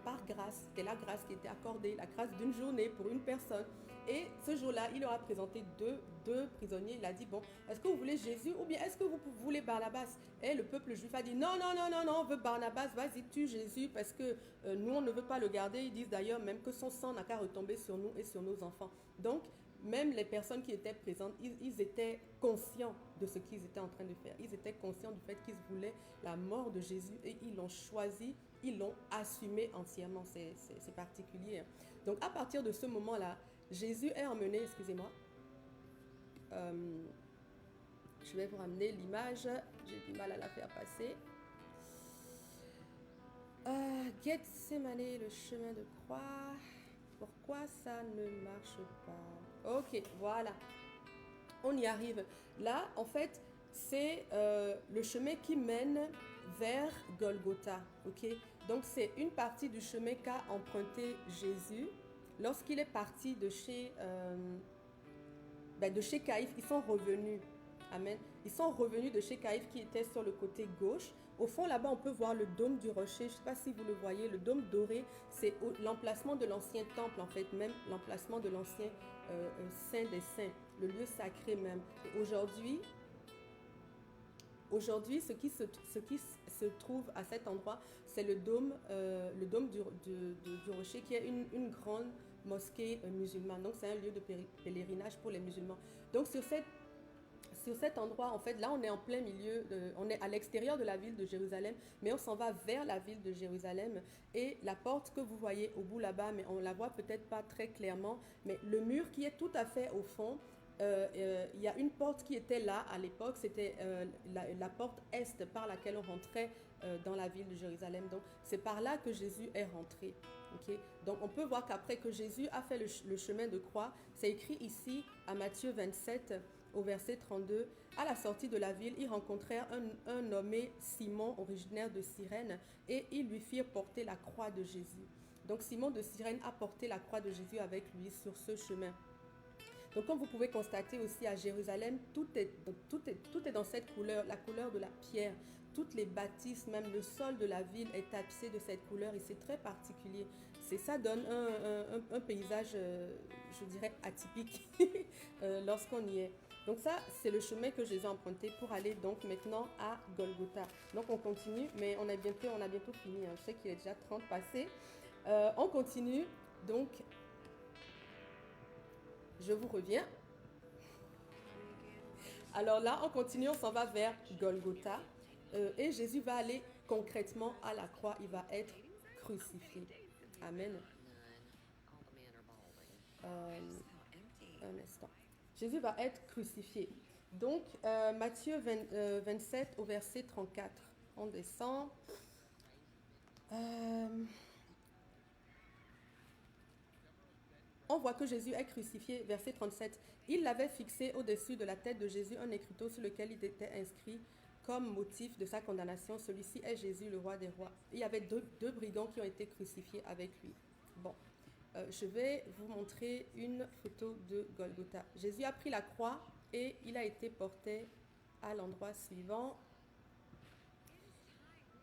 par grâce. C'était la grâce qui était accordée, la grâce d'une journée pour une personne. Et ce jour-là, il leur a présenté deux prisonniers. Il a dit, bon, est-ce que vous voulez Jésus ou bien est-ce que vous voulez Barnabas? Et le peuple juif a dit, non, non, non, non, non, on veut Barnabas, vas-y, tue Jésus parce que nous, on ne veut pas le garder. Ils disent d'ailleurs même que son sang n'a qu'à retomber sur nous et sur nos enfants. Donc, même les personnes qui étaient présentes, ils étaient conscients de ce qu'ils étaient en train de faire. Ils étaient conscients du fait qu'ils voulaient la mort de Jésus et ils l'ont choisi, ils l'ont assumé entièrement. C'est particulier. Donc, à partir de ce moment-là, Jésus est emmené, excusez-moi, je vais vous ramener l'image, j'ai du mal à la faire passer. Gethsémane, le chemin de croix, pourquoi ça ne marche pas? Ok, voilà, on y arrive. Là, en fait, c'est le chemin qui mène vers Golgotha, ok? Donc, c'est une partie du chemin qu'a emprunté Jésus. Lorsqu'il est parti de chez Caïphe, ils sont revenus. Amen. Ils sont revenus de chez Caïphe qui était sur le côté gauche. Au fond, là-bas, on peut voir le dôme du rocher. Je ne sais pas si vous le voyez. Le dôme doré, c'est l'emplacement de l'ancien temple, en fait. Même l'emplacement de l'ancien Saint des Saints. Le lieu sacré même. Et aujourd'hui, ce qui se trouve à cet endroit, c'est le dôme du rocher qui est une grande mosquée musulmane. Donc, c'est un lieu de pèlerinage pour les musulmans. Donc, sur cet endroit, en fait, là, on est en plein milieu, on est à l'extérieur de la ville de Jérusalem, mais on s'en va vers la ville de Jérusalem. Et la porte que vous voyez au bout là-bas, mais on la voit peut-être pas très clairement, mais le mur qui est tout à fait au fond, il y a une porte qui était là à l'époque, c'était la porte est par laquelle on rentrait dans la ville de Jérusalem. Donc, c'est par là que Jésus est rentré. Okay? Donc, on peut voir qu'après que Jésus a fait le chemin de croix, c'est écrit ici à Matthieu 27, au verset 32, à la sortie de la ville, ils rencontrèrent un nommé Simon, originaire de Cyrène, et ils lui firent porter la croix de Jésus. Donc, Simon de Cyrène a porté la croix de Jésus avec lui sur ce chemin. Donc, comme vous pouvez constater aussi à Jérusalem, tout est dans cette couleur, la couleur de la pierre. Toutes les bâtisses, même le sol de la ville est tapissé de cette couleur et c'est très particulier. Ça donne un paysage, je dirais, atypique lorsqu'on y est. Donc ça, c'est le chemin que Jésus a emprunté pour aller donc maintenant à Golgotha. Donc on continue, mais on a bientôt fini. Je sais qu'il est déjà 30 passé. On continue, donc je vous reviens. Alors là, on continue, on s'en va vers Golgotha. Et Jésus va aller concrètement à la croix. Il va être crucifié. Amen. Un instant. Jésus va être crucifié. Donc, Matthieu 27 au verset 34. On descend. On voit que Jésus est crucifié, verset 37. Il l'avait fixé au-dessus de la tête de Jésus un écriteau sur lequel il était inscrit comme motif de sa condamnation. Celui-ci est Jésus, le roi des rois. Il y avait deux brigands qui ont été crucifiés avec lui. Bon, je vais vous montrer une photo de Golgotha. Jésus a pris la croix et il a été porté à l'endroit suivant.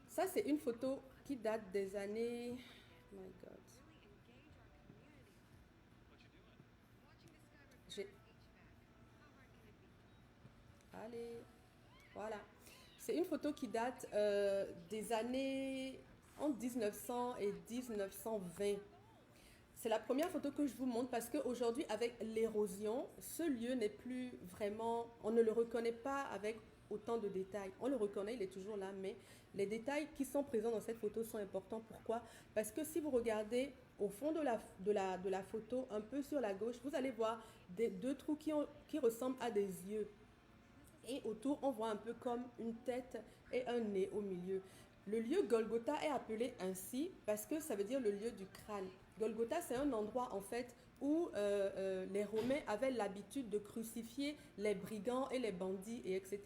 Ça, c'est une photo qui date des années... Oh my God. Allez, voilà. C'est une photo qui date des années entre 1900 et 1920. C'est la première photo que je vous montre parce qu'aujourd'hui, avec l'érosion, ce lieu n'est plus vraiment, on ne le reconnaît pas avec autant de détails. On le reconnaît, il est toujours là, mais les détails qui sont présents dans cette photo sont importants. Pourquoi? Parce que si vous regardez au fond de la photo, un peu sur la gauche, vous allez voir deux trous qui ressemblent à des yeux. Et autour, on voit un peu comme une tête et un nez au milieu. Le lieu Golgotha est appelé ainsi parce que ça veut dire le lieu du crâne. Golgotha, c'est un endroit en fait où les Romains avaient l'habitude de crucifier les brigands et les bandits, et etc.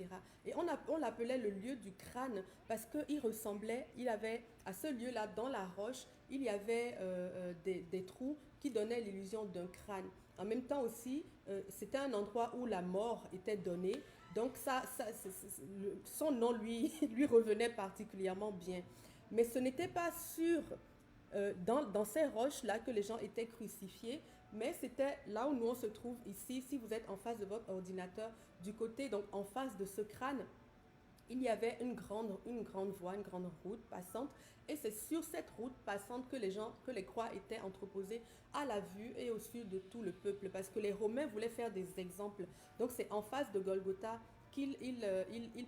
Et on l'appelait le lieu du crâne parce qu'il ressemblait, il avait à ce lieu-là, dans la roche, il y avait des trous qui donnaient l'illusion d'un crâne. En même temps aussi, c'était un endroit où la mort était donnée. Donc son nom lui revenait particulièrement bien. Mais ce n'était pas sûr dans ces roches-là que les gens étaient crucifiés, mais c'était là où nous on se trouve ici. Si vous êtes en face de votre ordinateur, du côté, donc en face de ce crâne, il y avait une grande voie, une grande route passante. Et c'est sur cette route passante que les croix étaient entreposées à la vue et au su de tout le peuple. Parce que les Romains voulaient faire des exemples. Donc c'est en face de Golgotha qu'il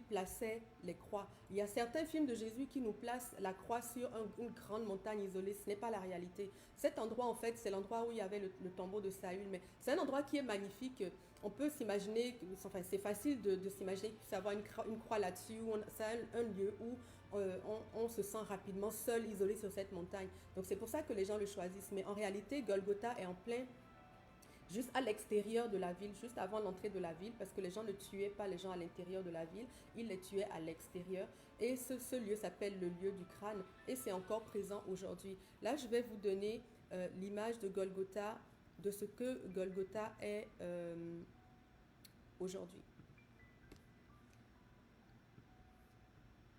plaçait les croix. Il y a certains films de Jésus qui nous placent la croix sur une grande montagne isolée. Ce n'est pas la réalité. Cet endroit, en fait, c'est l'endroit où il y avait le tombeau de Saül. Mais c'est un endroit qui est magnifique. On peut s'imaginer, enfin, c'est facile de s'imaginer qu'il puisse y avoir une croix là-dessus. C'est un lieu où on se sent rapidement seul, isolé sur cette montagne. Donc c'est pour ça que les gens le choisissent. Mais en réalité, Golgotha est en plein juste à l'extérieur de la ville, juste avant l'entrée de la ville, parce que les gens ne tuaient pas les gens à l'intérieur de la ville, ils les tuaient à l'extérieur. Et ce lieu s'appelle le lieu du crâne, et c'est encore présent aujourd'hui. Là, je vais vous donner l'image de Golgotha, de ce que Golgotha est aujourd'hui.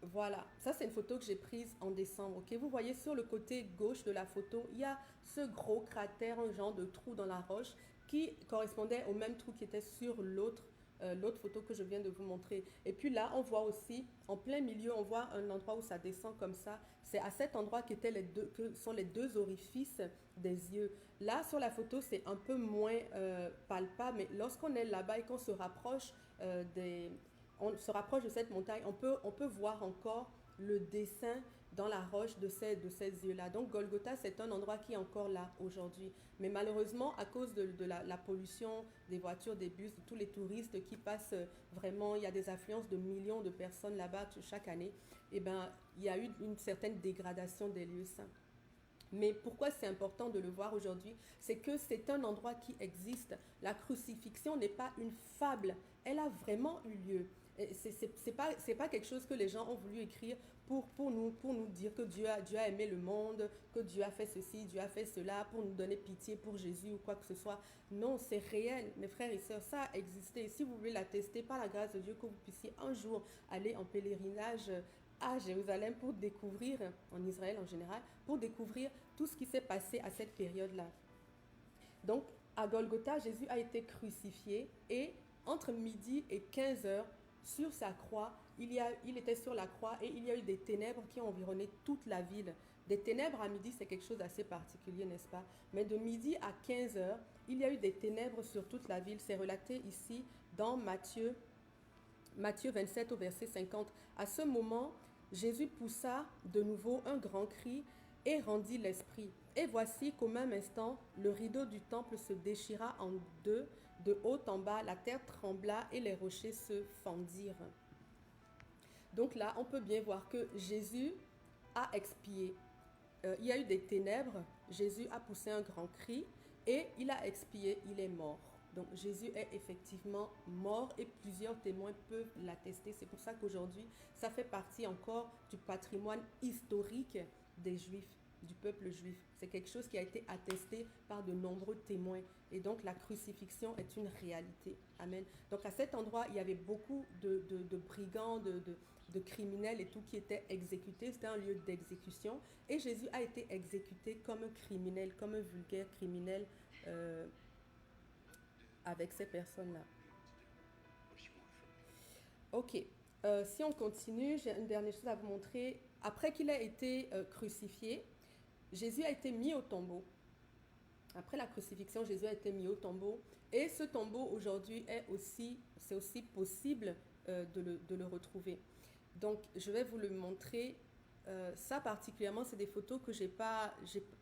Voilà, ça c'est une photo que j'ai prise en décembre. Ok, vous voyez sur le côté gauche de la photo, il y a ce gros cratère, un genre de trou dans la roche qui correspondait au même trou qui était sur l'autre photo que je viens de vous montrer. Et puis là, on voit aussi, en plein milieu, on voit un endroit où ça descend comme ça. C'est à cet endroit que sont les deux orifices des yeux. Là, sur la photo, c'est un peu moins palpable, mais lorsqu'on est là-bas et qu'on se rapproche on se rapproche de cette montagne, on peut voir encore le dessin dans la roche de ces yeux-là. Donc Golgotha, c'est un endroit qui est encore là aujourd'hui. Mais malheureusement, à cause de la pollution des voitures, des bus, de tous les touristes qui passent vraiment, il y a des affluences de millions de personnes là-bas chaque année, et ben, il y a eu une certaine dégradation des lieux saints. Mais pourquoi c'est important de le voir aujourd'hui? C'est que c'est un endroit qui existe. La crucifixion n'est pas une fable, elle a vraiment eu lieu. C'est pas quelque chose que les gens ont voulu écrire pour nous dire que Dieu a aimé le monde, que Dieu a fait ceci, Dieu a fait cela, pour nous donner pitié pour Jésus ou quoi que ce soit. Non, c'est réel, mes frères et sœurs, ça a existé. Si vous voulez l'attester, par la grâce de Dieu, que vous puissiez un jour aller en pèlerinage à Jérusalem pour découvrir, en Israël en général, pour découvrir tout ce qui s'est passé à cette période-là. Donc, à Golgotha, Jésus a été crucifié et entre midi et 15 heures, sur sa croix, il était sur la croix et il y a eu des ténèbres qui ont environné toute la ville. Des ténèbres à midi, c'est quelque chose d'assez particulier, n'est-ce pas? Mais de midi à 15 heures, il y a eu des ténèbres sur toute la ville. C'est relaté ici dans Matthieu 27 au verset 50. À ce moment, Jésus poussa de nouveau un grand cri et rendit l'esprit. Et voici qu'au même instant, le rideau du temple se déchira en deux, de haut en bas, la terre trembla et les rochers se fendirent. Donc là, on peut bien voir que Jésus a expié. Il y a eu des ténèbres, Jésus a poussé un grand cri et il a expié, il est mort. Donc Jésus est effectivement mort et plusieurs témoins peuvent l'attester. C'est pour ça qu'aujourd'hui, ça fait partie encore du patrimoine historique des Juifs, du peuple juif. C'est quelque chose qui a été attesté par de nombreux témoins. Et donc la crucifixion est une réalité. Amen. Donc à cet endroit, il y avait beaucoup de brigands, de criminels et tout qui étaient exécutés. C'était un lieu d'exécution. Et Jésus a été exécuté comme un criminel, comme un vulgaire criminel avec ces personnes-là. Ok. Si on continue, j'ai une dernière chose à vous montrer. Après qu'il ait été crucifié, Jésus a été mis au tombeau. Après la crucifixion, Jésus a été mis au tombeau. Et ce tombeau, aujourd'hui, c'est aussi possible de le retrouver. Donc, je vais vous le montrer. Ça particulièrement, c'est des photos que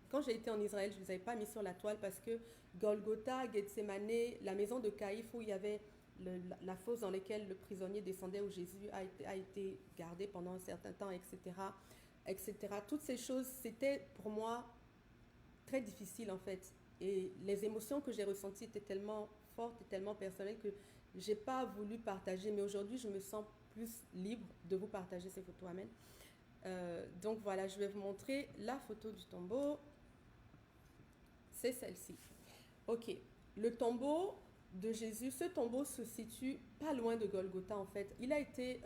quand j'ai été en Israël, je ne les avais pas mis sur la toile parce que Golgotha, Gethsemane, la maison de Caïphe où il y avait la fosse dans laquelle le prisonnier descendait, où Jésus a été gardé pendant un certain temps, etc., etc. Toutes ces choses, c'était pour moi très difficile en fait. Et les émotions que j'ai ressenties étaient tellement fortes et tellement personnelles que j'ai pas voulu partager. Mais aujourd'hui, je me sens plus libre de vous partager ces photos. Amen. Donc voilà, je vais vous montrer la photo du tombeau. C'est celle-ci. Ok, le tombeau de Jésus, ce tombeau se situe pas loin de Golgotha en fait. Il a été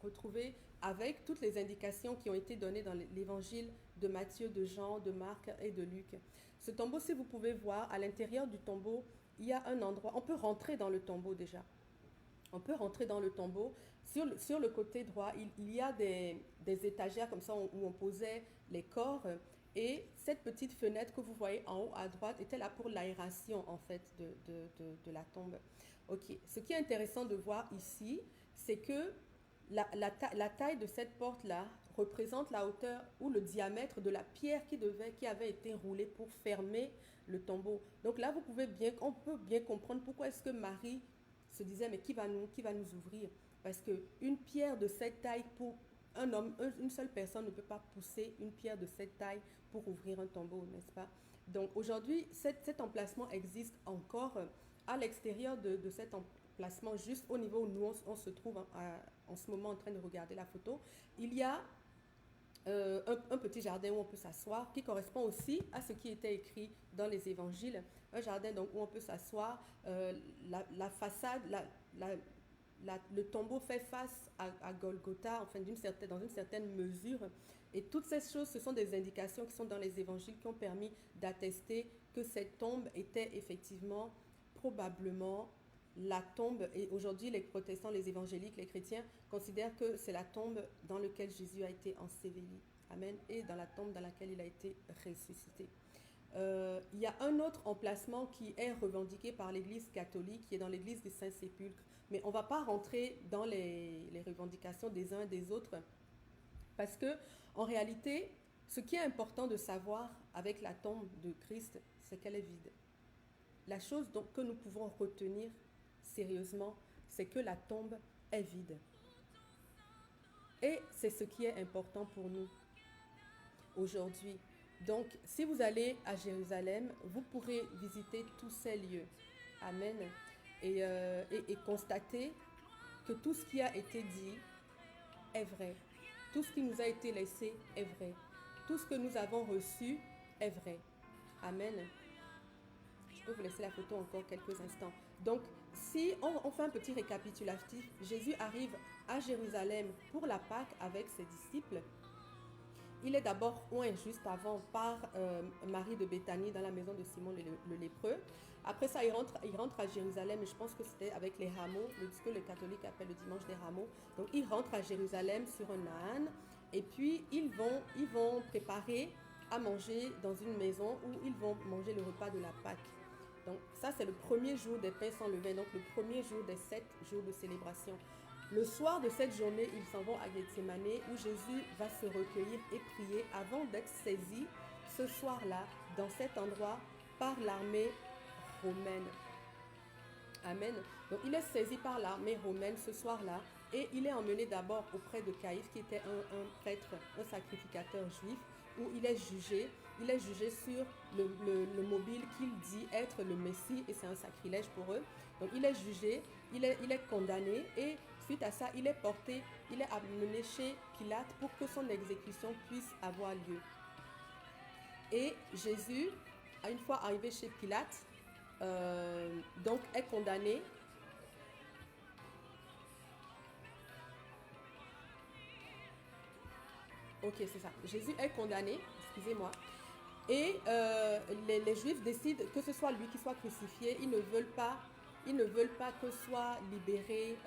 retrouvé avec toutes les indications qui ont été données dans l'évangile de Matthieu, de Jean, de Marc et de Luc. Ce tombeau, si vous pouvez voir, à l'intérieur du tombeau, il y a un endroit, on peut rentrer dans le tombeau déjà. On peut rentrer dans le tombeau. Sur le côté droit, il y a des étagères comme ça où on posait les corps. Et cette petite fenêtre que vous voyez en haut à droite était là pour l'aération en fait de la tombe. Ok. Ce qui est intéressant de voir ici, c'est que la taille de cette porte-là représente la hauteur ou le diamètre de la pierre qui avait été roulée pour fermer le tombeau. Donc là, on peut bien comprendre pourquoi est-ce que Marie se disait, mais qui va nous ouvrir? Parce qu'une pierre de cette taille, pour un homme, une seule personne ne peut pas pousser une pierre de cette taille pour ouvrir un tombeau, n'est-ce pas? Donc aujourd'hui, cet emplacement existe encore à l'extérieur de cet emplacement, juste au niveau où nous on se trouve en ce moment en train de regarder la photo. Il y a un petit jardin où on peut s'asseoir, qui correspond aussi à ce qui était écrit dans les évangiles. Un jardin donc, où on peut s'asseoir. La façade, le tombeau fait face à Golgotha, enfin, dans une certaine mesure. Et toutes ces choses, ce sont des indications qui sont dans les évangiles qui ont permis d'attester que cette tombe était effectivement, probablement, la tombe. Et aujourd'hui, les protestants, les évangéliques, les chrétiens considèrent que c'est la tombe dans laquelle Jésus a été enseveli. Amen. Et dans la tombe dans laquelle il a été ressuscité. Il y a un autre emplacement qui est revendiqué par l'Église catholique, qui est dans l'Église des Saints-Sépulcres. Mais on ne va pas rentrer dans les revendications des uns et des autres, parce que en réalité, ce qui est important de savoir avec la tombe de Christ, c'est qu'elle est vide. La chose donc, que nous pouvons retenir sérieusement, c'est que la tombe est vide. Et c'est ce qui est important pour nous aujourd'hui. Donc, si vous allez à Jérusalem, vous pourrez visiter tous ces lieux. Amen. Et constater que tout ce qui a été dit est vrai. Tout ce qui nous a été laissé est vrai. Tout ce que nous avons reçu est vrai. Amen. Je peux vous laisser la photo encore quelques instants. Donc, si on fait un petit récapitulatif, Jésus arrive à Jérusalem pour la Pâque avec ses disciples. Il est d'abord oint juste avant par Marie de Béthanie dans la maison de Simon le lépreux. Après ça, il rentre à Jérusalem, et je pense que c'était avec les rameaux, ce que les catholiques appellent le dimanche des rameaux. Donc, il rentre à Jérusalem sur un âne, et puis ils vont préparer à manger dans une maison où ils vont manger le repas de la Pâque. Donc, ça, c'est le premier jour des pains sans levain, donc le premier jour des 7 jours de célébration. Le soir de cette journée, ils s'en vont à Gethsemane où Jésus va se recueillir et prier avant d'être saisi ce soir-là, dans cet endroit, par l'armée romaine. Amen. Donc il est saisi par l'armée romaine ce soir-là et il est emmené d'abord auprès de Caïphe qui était un prêtre, un sacrificateur juif, où il est jugé. Il est jugé sur le mobile qu'il dit être le Messie et c'est un sacrilège pour eux. Donc il est jugé, il est condamné et suite à ça, il est amené chez Pilate pour que son exécution puisse avoir lieu. Et Jésus, une fois arrivé chez Pilate, donc est condamné. Ok, c'est ça. Jésus est condamné, excusez-moi. Et les Juifs décident que ce soit lui qui soit crucifié. Ils ne veulent pas que soit libéré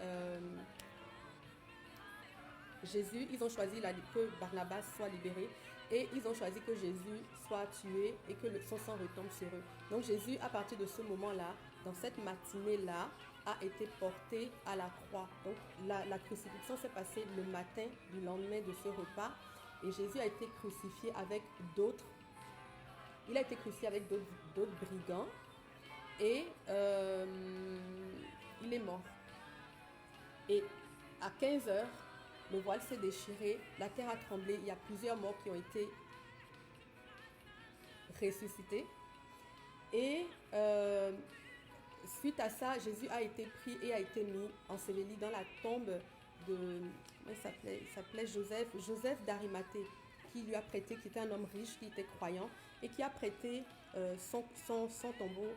Jésus, ils ont choisi que Barnabas soit libéré et ils ont choisi que Jésus soit tué et que son sang retombe sur eux. Donc Jésus, à partir de ce moment-là, dans cette matinée-là, a été porté à la croix. Donc la crucifixion s'est passée le matin du lendemain de ce repas et Jésus a été crucifié avec d'autres. Il a été crucifié avec d'autres brigands et il est mort. Et à 15 heures, le voile s'est déchiré, la terre a tremblé, il y a plusieurs morts qui ont été ressuscités. Et suite à ça, Jésus a été pris et a été mis enseveli dans la tombe de, il s'appelait Joseph d'Arimathée, qui lui a prêté, qui était un homme riche, qui était croyant, et qui a prêté son tombeau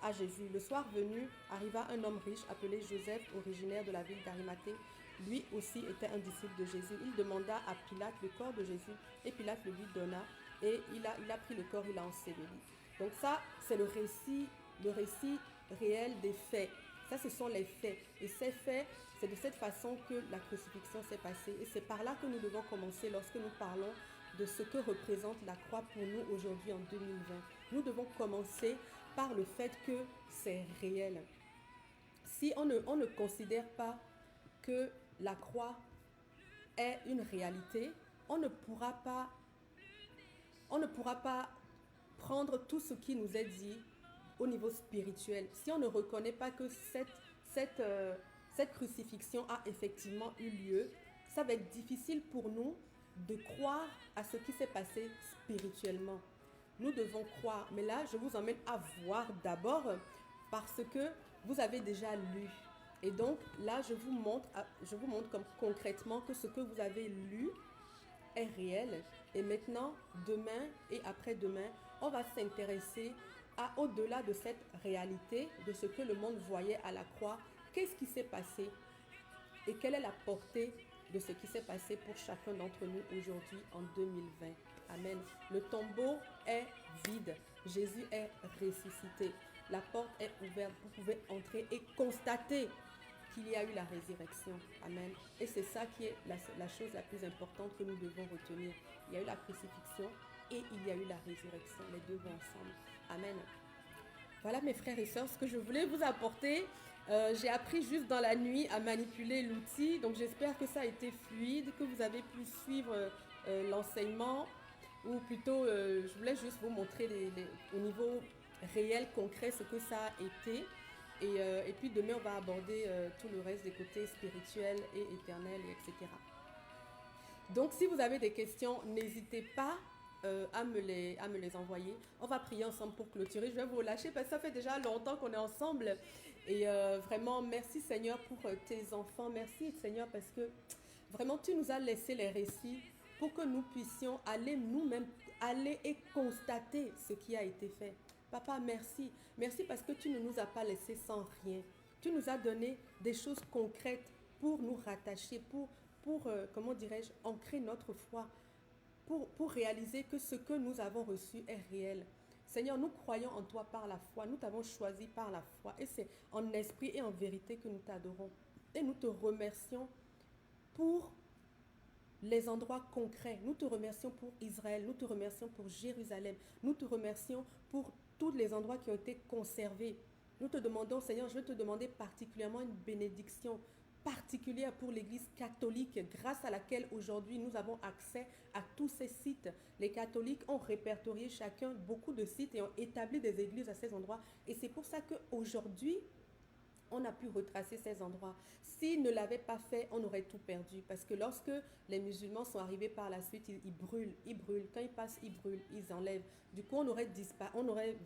à Jésus. Le soir venu, arriva un homme riche appelé Joseph, originaire de la ville d'Arimathée. Lui aussi était un disciple de Jésus. Il demanda à Pilate le corps de Jésus, et Pilate le lui donna, et il a pris le corps, il l'a enseveli. Donc ça, c'est le récit réel des faits. Ça, ce sont les faits. Et ces faits, c'est de cette façon que la crucifixion s'est passée. Et c'est par là que nous devons commencer lorsque nous parlons de ce que représente la croix pour nous aujourd'hui en 2020. Nous devons commencer par le fait que c'est réel. Si on ne considère pas que la croix est une réalité, on ne pourra pas prendre tout ce qui nous est dit au niveau spirituel. Si on ne reconnaît pas que cette crucifixion a effectivement eu lieu, ça va être difficile pour nous de croire à ce qui s'est passé spirituellement. Nous devons croire, mais là, je vous emmène à voir d'abord parce que vous avez déjà lu. Et donc, là, je vous montre comme concrètement que ce que vous avez lu est réel. Et maintenant, demain et après-demain, on va s'intéresser au-delà de cette réalité, de ce que le monde voyait à la croix. Qu'est-ce qui s'est passé et quelle est la portée de ce qui s'est passé pour chacun d'entre nous aujourd'hui en 2020. Amen. Le tombeau est vide. Jésus est ressuscité. La porte est ouverte. Vous pouvez entrer et constater qu'il y a eu la résurrection. Amen. Et c'est ça qui est la chose la plus importante que nous devons retenir. Il y a eu la crucifixion et il y a eu la résurrection. Les deux vont ensemble. Amen. Voilà mes frères et sœurs, ce que je voulais vous apporter. J'ai appris juste dans la nuit à manipuler l'outil. Donc j'espère que ça a été fluide, que vous avez pu suivre l'enseignement. Ou plutôt, je voulais juste vous montrer au niveau réel, concret, ce que ça a été. Et puis demain, on va aborder tout le reste des côtés spirituels et éternels, etc. Donc, si vous avez des questions, n'hésitez pas à me les envoyer. On va prier ensemble pour clôturer. Je vais vous relâcher parce que ça fait déjà longtemps qu'on est ensemble. Et vraiment, merci Seigneur pour tes enfants. Merci Seigneur parce que vraiment, tu nous as laissé les récits pour que nous puissions aller nous-mêmes, aller et constater ce qui a été fait. Papa, merci. Merci parce que tu ne nous as pas laissés sans rien. Tu nous as donné des choses concrètes pour nous rattacher, pour comment dirais-je, ancrer notre foi, pour réaliser que ce que nous avons reçu est réel. Seigneur, nous croyons en toi par la foi. Nous t'avons choisi par la foi. Et c'est en esprit et en vérité que nous t'adorons. Et nous te remercions pour les endroits concrets. Nous te remercions pour Israël. Nous te remercions pour Jérusalem. Nous te remercions pour tous les endroits qui ont été conservés. Nous te demandons, Seigneur, je veux te demander particulièrement une bénédiction particulière pour l'Église catholique, grâce à laquelle aujourd'hui nous avons accès à tous ces sites. Les catholiques ont répertorié chacun beaucoup de sites et ont établi des églises à ces endroits. Et c'est pour ça qu'aujourd'hui, on a pu retracer ces endroits. S'ils ne l'avaient pas fait, on aurait tout perdu. Parce que lorsque les musulmans sont arrivés par la suite, ils brûlent. Quand ils passent, ils brûlent, ils enlèvent. Du coup, on aurait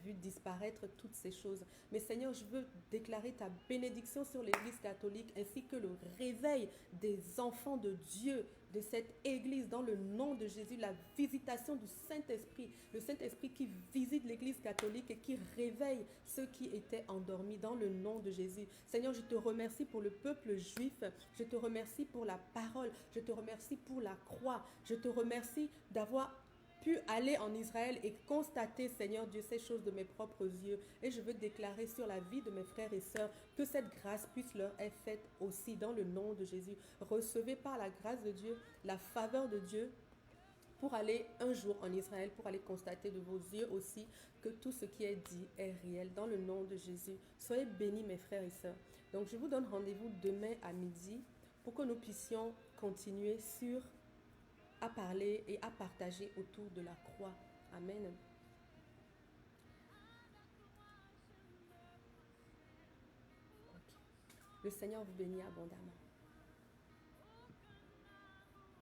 vu disparaître toutes ces choses. Mais Seigneur, je veux déclarer ta bénédiction sur l'Église catholique ainsi que le réveil des enfants de Dieu de cette Église dans le nom de Jésus, la visitation du Saint-Esprit, le Saint-Esprit qui visite l'Église catholique et qui réveille ceux qui étaient endormis dans le nom de Jésus. Seigneur, je te remercie pour le peuple juif, je te remercie pour la parole, je te remercie pour la croix, je te remercie d'avoir pu aller en Israël et constater, Seigneur Dieu, ces choses de mes propres yeux. Et je veux déclarer sur la vie de mes frères et sœurs que cette grâce puisse leur être faite aussi dans le nom de Jésus. Recevez par la grâce de Dieu, la faveur de Dieu, pour aller un jour en Israël, pour aller constater de vos yeux aussi que tout ce qui est dit est réel dans le nom de Jésus. Soyez bénis mes frères et sœurs. Donc je vous donne rendez-vous demain à midi pour que nous puissions continuer à parler et à partager autour de la croix. Amen. Okay. Le Seigneur vous bénit abondamment.